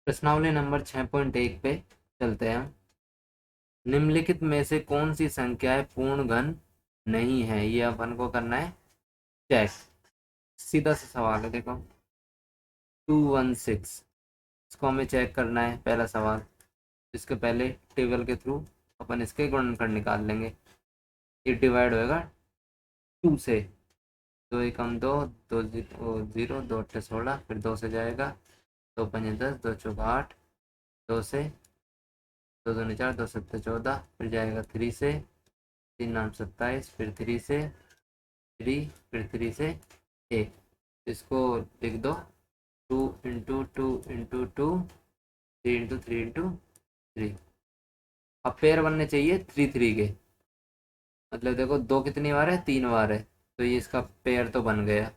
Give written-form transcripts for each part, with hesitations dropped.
प्रश्नावली नंबर 6.1 पे चलते हैं हम। निम्नलिखित में से कौन सी संख्याएं पूर्ण घन नहीं है, ये अपन को करना है चेक। सीधा सा सवाल है, देखो 216, इसको हमें चेक करना है। पहला सवाल, इसके पहले टेबल के थ्रू अपन इसके गुणनखंड निकाल लेंगे। ये डिवाइड होएगा 2 से, दो एकम दो, दो जीरो, दो अट्ठे 16, फिर 2 से जाएगा, दो पंजे 10, दो चौका 8, 2 से, दो दूनी 4, दो सत्ते 14, फिर जाएगा 3 से, 3 9 27, फिर 3 से 3, फिर 3 से 1। इसको लिख दो 2 × 2 × 2 3 × 3 × 3। अब पेयर बनने चाहिए 3 3 के, मतलब देखो दो कितनी बार है, 3 बार है, तो ये इसका पेयर तो बन गया।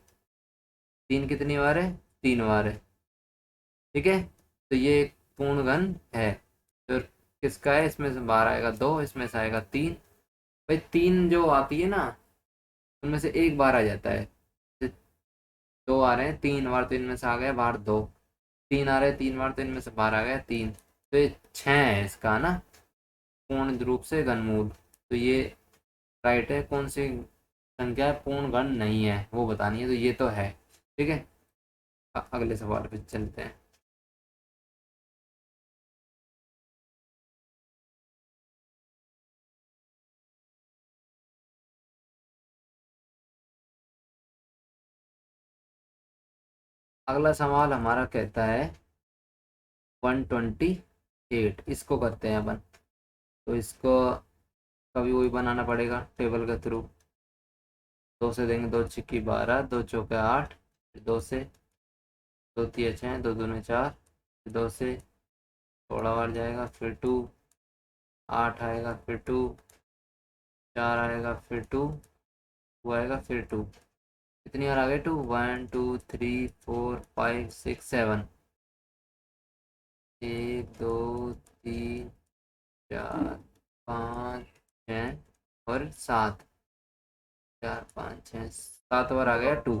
3 कितनी बार है, 3 बार है, ठीक है। तो ये एक पूर्ण घन है। तो किसका है, इसमें से बाहर आएगा 2, इसमें से आएगा 3। भाई 3 जो आती है ना, उनमें से एक बार आ जाता है। 2 आ रहे हैं 3 बार, तो इनमें से आ गया बाहर 2। 3 आ रहे हैं 3 बार, तो इनमें से बाहर आ गया 3। तो ये 6 है इसका ना पूर्ण रूप से घनमूल। तो ये राइट है। कौन सी संख्या पूर्ण घन नहीं है वो बतानी है, तो ये तो है, ठीक है। अगले सवाल पे चलते हैं। अगला सवाल हमारा कहता है 128, इसको करते हैं अपन। तो इसको कभी वही बनाना पड़ेगा टेबल के थ्रू। 2 से देंगे, 2 छिक्की 12, 2 चौके 8, फिर 2 से, 2 तिया 6, 2 दूने 4, फिर 2 से 16 बार जाएगा, फिर 2, 8 आएगा, फिर 2, 4 आएगा, फिर 2, 2 आएगा, फिर 2। कितनी बार आ गए 2, 1 2 3 4 5 6 7, 1 2 3 4 5 6 और 7, 4 5 6 7 बार आ गया 2।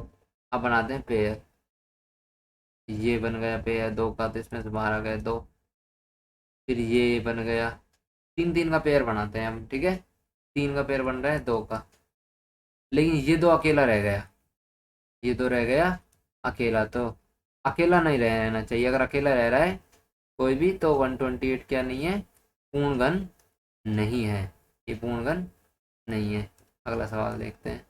अब बनाते हैं पेयर। ये बन गया पेयर 2 का, तो इसमें से बाहर आ गया 2। फिर ये बन गया 3 3 का पेयर बनाते हैं हम, ठीक है। 3 का पेयर बन रहा है 2 का, लेकिन ये 2 अकेला रह गया। ये 2 रह गया अकेला, तो अकेला नहीं रहना चाहिए। अगर अकेला रह रहा है कोई भी, तो 128 क्या नहीं है, पूर्ण घन नहीं है। ये पूर्ण घन नहीं है। अगला सवाल देखते हैं।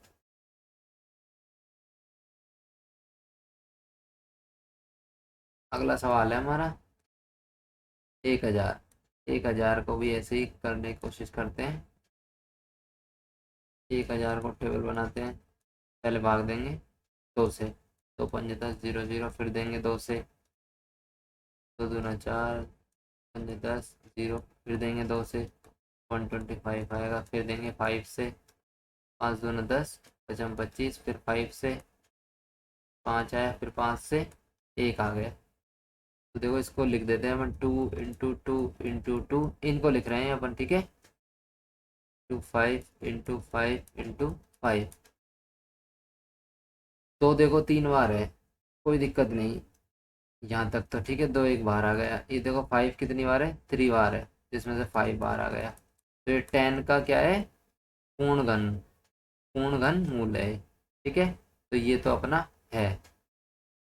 अगला सवाल है हमारा 1000। 1000 को भी ऐसे ही करने की कोशिश करते हैं। 1000 को टेबल बनाते हैं। पहले भाग देंगे 2 से, 2 पंजे 10, 0 0, फिर देंगे 2 से, 2 दूना 4, पंजे 10, 0, फिर देंगे 2 से, 125 आएगा, फिर देंगे 5 से, 5 दूना 10, पचम 25, फिर 5 से 5 आया, फिर 5 से 1 आ गया। तो देखो इसको लिख देते हैं अपन 2 × 2 × 2, इनको लिख रहे हैं अपन, ठीक है। 5 × 5 × 5। तो देखो 3 बार है, कोई दिक्कत नहीं, यहाँ तक तो ठीक है। 2 एक बार आ गया। ये देखो 5 कितनी बार है, 3 बार है, जिसमें से 5 बार आ गया। तो ये 10 का क्या है, पूर्ण घन, पूर्ण घन मूल है, ठीक है। तो ये तो अपना है,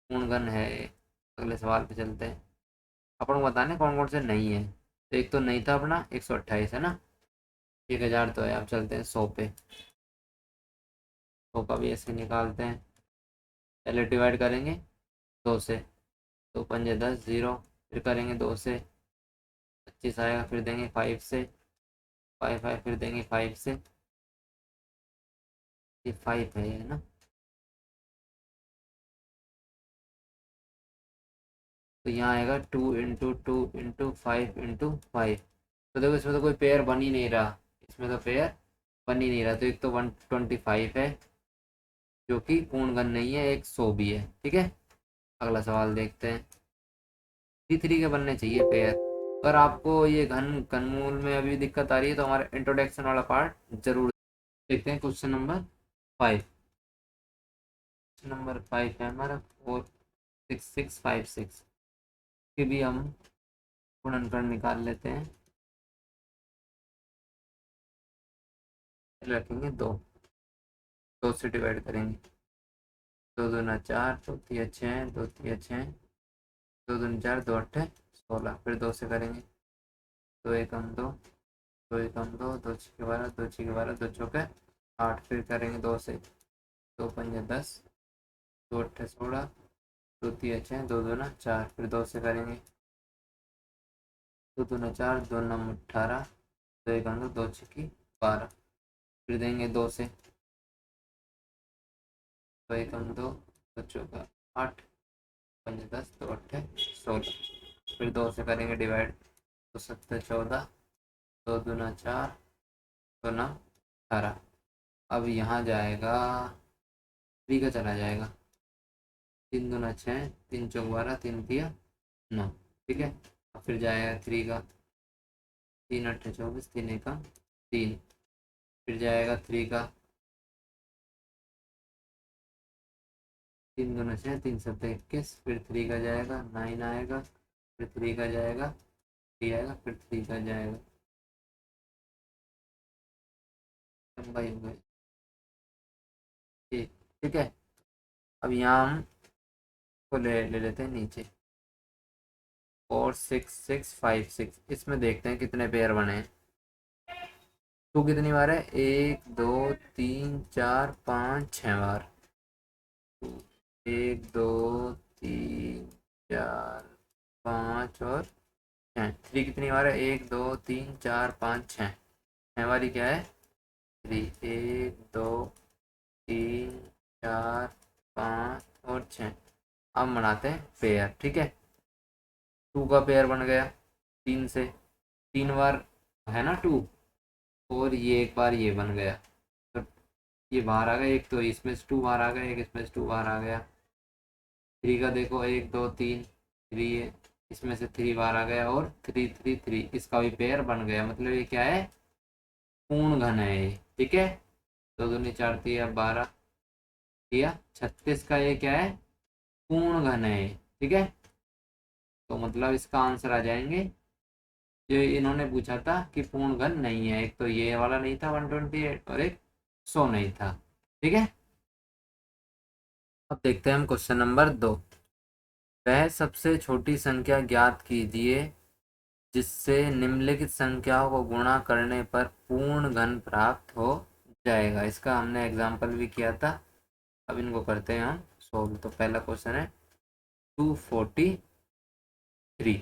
पूर्ण घन है। अगले सवाल पे चलते हैं। अपन को बताने कौन कौन से नहीं है। तो एक तो नहीं था अपना 128, है ना। 1000 तो है। अब चलते हैं 100 पे। 100 का भी ऐसे निकालते हैं। पहले डिवाइड करेंगे 2 से, 2 पंजे 10, 0, फिर करेंगे 2 से, 25 आएगा, फिर देंगे 5 से, 5 5, फिर देंगे 5 से, ये 5 है, ये है ना। तो यहाँ आएगा 2 × 2 × 5 × 5। तो देखो इसमें तो कोई पेयर बन ही नहीं रहा, इसमें तो पेयर बन ही नहीं रहा। तो एक तो 125 है जो कि पूर्ण घन नहीं है, एक 100 भी है, ठीक है। अगला सवाल देखते हैं। 3 3 के बनने चाहिए पेयर। अगर आपको ये घनमूल में अभी दिक्कत आ रही है, तो हमारा इंट्रोडक्शन वाला पार्ट जरूर देखते हैं। क्वेश्चन नंबर 5, क्वेश्चन नंबर 5 है हमारा 4 6 6 5 6 के भी हम गुणनफल निकाल लेते हैं। रखेंगे दो, दो से डिवाइड करेंगे। दो दूना चार, दो तिया छः, दो तिया छः, दो दूनी चार, दो अट्ठे 16। फिर दो से करेंगे। दो एकम दो, दो एकम दो, दो छः 12, दो छः 12, दो चौके 8। फिर करेंगे दो से। दो पंजे 10, दो अट्ठे 16, दो तिया छः, दो दूना चार। फिर दो से करेंगे। दो दूना चार, दो नम 18, दो एकम दो, दो छः 12। फिर देंगे दो से। दो एकम दो, दो चौका 8, पंजे 10, दो अट्ठे 16। फिर दो से करेंगे डिवाइड। दो सत्ते 14, दो दूना चार, दो नौ 18। अब यहाँ जाएगा, थ्री का चला जाएगा। तीन दूना छः, तीन चौक 12, तीन तिया 9। ठीक है। अब फिर जाएगा थ्री का। तीन अट्ठे 24, तीन एकम 3। फिर जाएगा थ्री का। तीन दूना छः, तीन सत्ते 21। फिर थ्री का जाएगा 9 आएगा। फिर थ्री का जाएगा 3 आएगा। फिर थ्री का जाएगा। लंबाई हो गई। ठीक है। अब यहाँ हम को ले लेते हैं नीचे। 4 6 6 5 6। इसमें देखते हैं कितने पेयर बने हैं। टू कितनी बार है? एक दो तीन चार पाँच छः बार। एक दो तीन चार पाँच और छः। थ्री कितनी बार है? एक दो तीन चार पाँच छः। छः वाली क्या है? थ्री। एक दो तीन चार पाँच और छः। अब बनाते हैं पेयर। ठीक है। टू का पेयर बन गया तीन से। तीन बार है ना टू, और ये एक बार ये बन गया। तो ये बाहर आ गया एक, तो इसमें से टू बाहर आ गया, एक इसमें से टू बाहर आ गया। थ्री का देखो, एक दो तीन, थ्री है, इसमें से थ्री बाहर आ गया, और थ्री थ्री थ्री, इसका भी पेयर बन गया। मतलब ये क्या है? पूर्ण घन है ये। ठीक है। दो दूनी चार तिया 12 तिया 36 का ये क्या है? पूर्ण घन है ये। ठीक है। तो मतलब इसका आंसर आ जाएंगे, जो इन्होंने पूछा था कि पूर्ण घन नहीं है। एक तो ये वाला नहीं था 128, और एक 100 नहीं था। ठीक है। अब देखते हैं हम क्वेश्चन नंबर 2। वह सबसे छोटी संख्या ज्ञात कीजिए जिससे निम्नलिखित संख्याओं को गुणा करने पर पूर्ण घन प्राप्त हो जाएगा। इसका हमने एग्जाम्पल भी किया था। अब इनको करते हैं हम सोल्व। तो पहला क्वेश्चन है 243।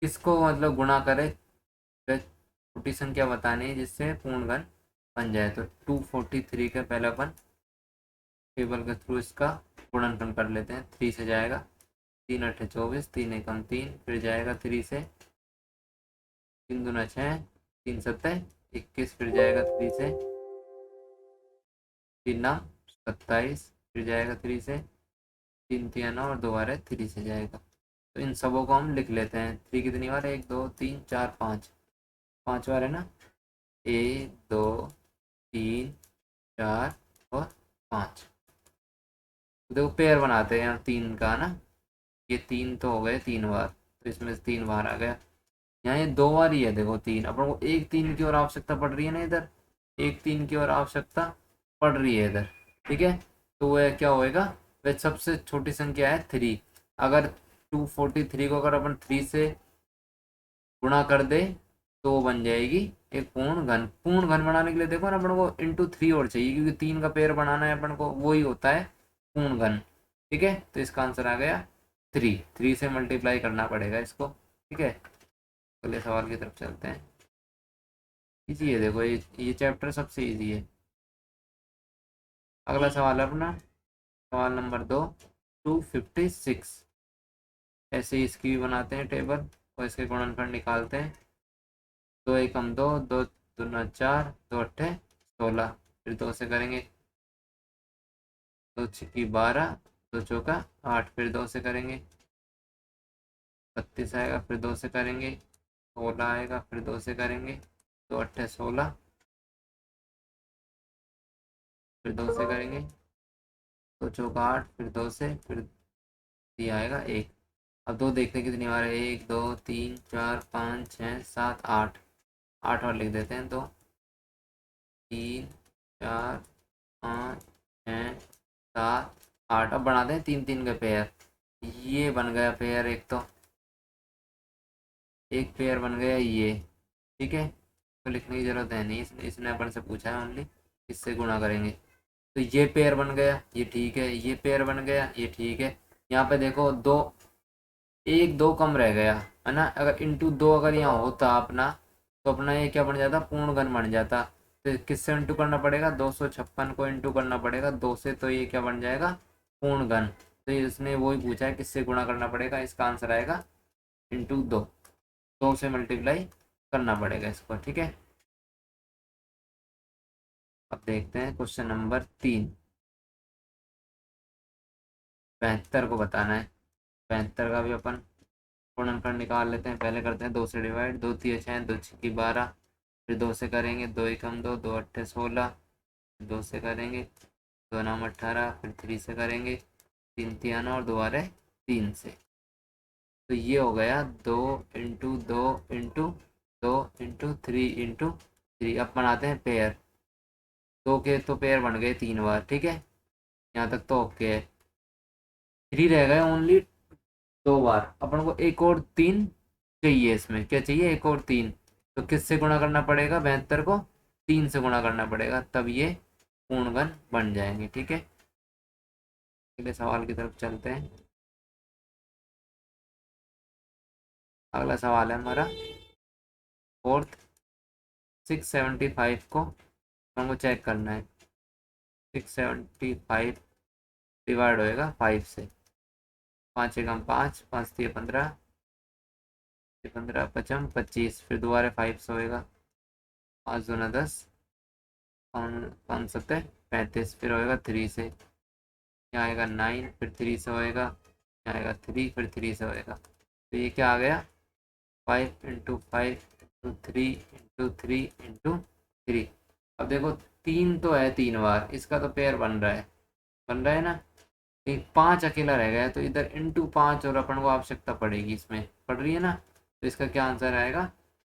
किसको मतलब गुणा करे? वह छोटी संख्या बतानी है जिससे पूर्ण घन बन जाए। तो 243 का पहले अपन टेबल के थ्रू इसका गुणनफल कर लेते हैं। थ्री से जाएगा। तीन अट्ठे 24, तीन एकम तीन। फिर जाएगा थ्री से। तीन दूना छः, तीन सत्ते 21। फिर जाएगा थ्री से। तीन नाम 27। फिर जाएगा थ्री से। तीन तिया 9, और दोबारा थ्री से जाएगा। तो इन सबों को हम लिख लेते हैं। थ्री कितनी बार? एक दो तीन चार पाँच, पाँच बार है ना। एक दो तीन चार और पाँच। तो देखो पेयर बनाते हैं यहाँ तीन का ना। ये तीन तो हो गए तीन बार, तो इसमें से तीन बार आ गया। यहाँ ये दो बार ही है। देखो तीन, अपन को एक तीन की और आवश्यकता पड़ रही है ना इधर। एक तीन की और आवश्यकता पड़ रही है इधर। ठीक है। तो वह क्या होएगा? वह सबसे छोटी संख्या है थ्री। अगर 243 को अगर अपन थ्री से गुणा कर दे तो बन जाएगी एक पूर्ण घन। पूर्ण घन बनाने के लिए देखो ना, अपन को इंटू थ्री और चाहिए, क्योंकि तीन का पेयर बनाना है अपन को, वही होता है पूर्ण घन। ठीक है। तो इसका आंसर आ गया थ्री। थ्री से मल्टीप्लाई करना पड़ेगा इसको। ठीक है। अगले सवाल की तरफ चलते हैं। इजी है। देखो ये चैप्टर सबसे इजी है। अगला सवाल है अपना सवाल नंबर 2, 256। ऐसे ही इसकी भी बनाते हैं टेबल, और इसके गुणनफल निकालते हैं। दो एकम दो, दो दूना चार, दो अट्ठे 16। फिर दो से करेंगे। दो छिक्की 12, दो चौका 8। फिर दो से करेंगे। 32 आएगा। फिर दो से करेंगे। 16 आएगा। फिर दो से करेंगे। दो अट्ठे 16। फिर दो से करेंगे। दो चौका 8। फिर दो से, फिर ये आएगा एक। अब दो देखते हैं कितनी बार है, 1 2 3 4 5 6 7 8, 8 और लिख देते हैं, तो 3 4 5 6 7 8। अब बनाते हैं 3 3 के पेयर। ये बन गया पेयर एक, तो एक पेयर बन गया ये, ठीक है। तो लिखने की जरूरत है नहीं, इसने अपन से पूछा है ओनली किससे गुणा करेंगे। तो ये पेयर बन गया, ये ठीक है, ये पेयर बन गया, ये ठीक है। यहाँ पे देखो दो, एक दो कम रह गया है ना, अगर इंटू दो अगर यहाँ होता अपना, तो अपना ये क्या बन जाता, पूर्ण घन बन जाता। तो किससे इंटू करना पड़ेगा, 256 को इंटू करना पड़ेगा 2 से, तो ये क्या बन जाएगा, पूर्ण घन। तो इसने वही पूछा है किससे गुणा करना पड़ेगा, इसका आंसर आएगा इंटू 2, 2 से मल्टीप्लाई करना पड़ेगा इसको, ठीक है। अब देखते हैं क्वेश्चन नंबर 3। 72 को बताना है। 72 का भी अपन गुणनफल निकाल लेते हैं। पहले करते हैं 2 से डिवाइड, 2 तिया 6, 2 छिक्की 12, फिर 2 से करेंगे, 2 एकम 2, 2 अट्ठे 16, 2 से करेंगे, 2 नाम 18, फिर 3 से करेंगे, 3 तिया 9 और दोबारा 3 से। तो ये हो गया 2 इंटू 2 इंटू 2 इंटू 3 इंटू 3। अब बनाते हैं पेयर। दो के तो पेयर बन गए 3 बार, ठीक है, यहाँ तक तो ओके है। 3 रह गए ओनली 2 बार, अपन को एक और 3 चाहिए। इसमें क्या चाहिए, एक और 3। तो किससे गुणा करना पड़ेगा, 72 को 3 से गुणा करना पड़ेगा, तब ये पूर्णगण बन जाएंगे, ठीक है। अगले सवाल की तरफ चलते हैं। अगला सवाल है हमारा फोर्थ। 675 को हमको चेक करना है। 675 डिवाइड होएगा 5 से। 5 एकम 5, 5 तिया 15, 15 पचम 25, फिर दोबारा 5 से होएगा। 5 दूना 10, 5 सत्ते 35, फिर होएगा 3 से। यहाँ आएगा 9, फिर 3 से होएगा, यहाँ आएगा 3, फिर 3 से होएगा। तो ये क्या आ गया, 5 इंटू 5 इंटू 3 इंटू 3 इंटू 3। अब देखो 3 तो है 3 बार, इसका तो पेयर बन रहा है ना। एक 5 अकेला रह गया है, तो इधर इंटू 5 और अपन को आवश्यकता पड़ेगी, इसमें पड़ रही है ना। तो इसका क्या आंसर आएगा,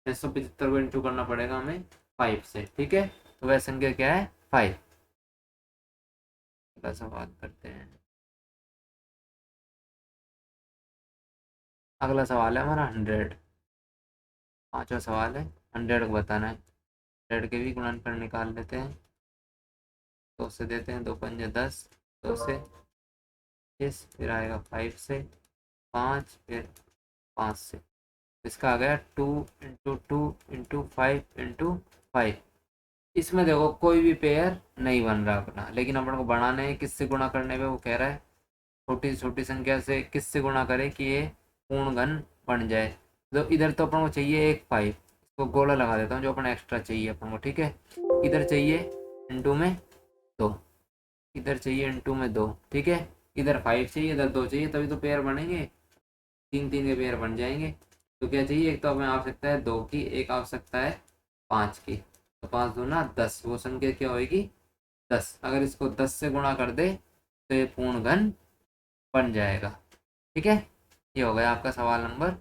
675 को इंटू करना पड़ेगा हमें 5 से, ठीक है। तो वह संख्या क्या है, 5। अगला सवाल करते हैं। अगला सवाल है हमारा 100। पांचवा सवाल है, 100 को बताना है। 100 के भी गुणनफल निकाल लेते हैं। 2 से देते हैं, 2 पंजे 10, 2 से 25, फिर आएगा 5 से 5, फिर 5 से। इसका आ गया 2 इंटू 2 इंटू 5 इंटू 5। इसमें देखो कोई भी पेयर नहीं बन रहा अपना, लेकिन अपन को बढ़ाने हैं, किससे गुणा करने पे वो कह रहा है छोटी छोटी संख्या से किससे गुणा करे कि ये पूर्ण घन बन जाए। तो इधर तो अपन को चाहिए एक 5, इसको गोला लगा देता हूँ जो अपन एक्स्ट्रा चाहिए अपन को, ठीक है। इधर चाहिए इंटू में 2, इधर चाहिए इंटू में 2, ठीक है। इधर 5 चाहिए, इधर 2 चाहिए, तभी तो पेयर बनेंगे, 3 3 के पेयर बन जाएंगे। तो क्या चाहिए, एक तो हमें आवश्यकता है 2 की, एक आवश्यकता है 5 की। तो 5 दूना 10, वो संख्या क्या होगी, 10। अगर इसको 10 से गुणा कर दे तो ये पूर्ण घन बन जाएगा, ठीक है। ये हो गया आपका सवाल नंबर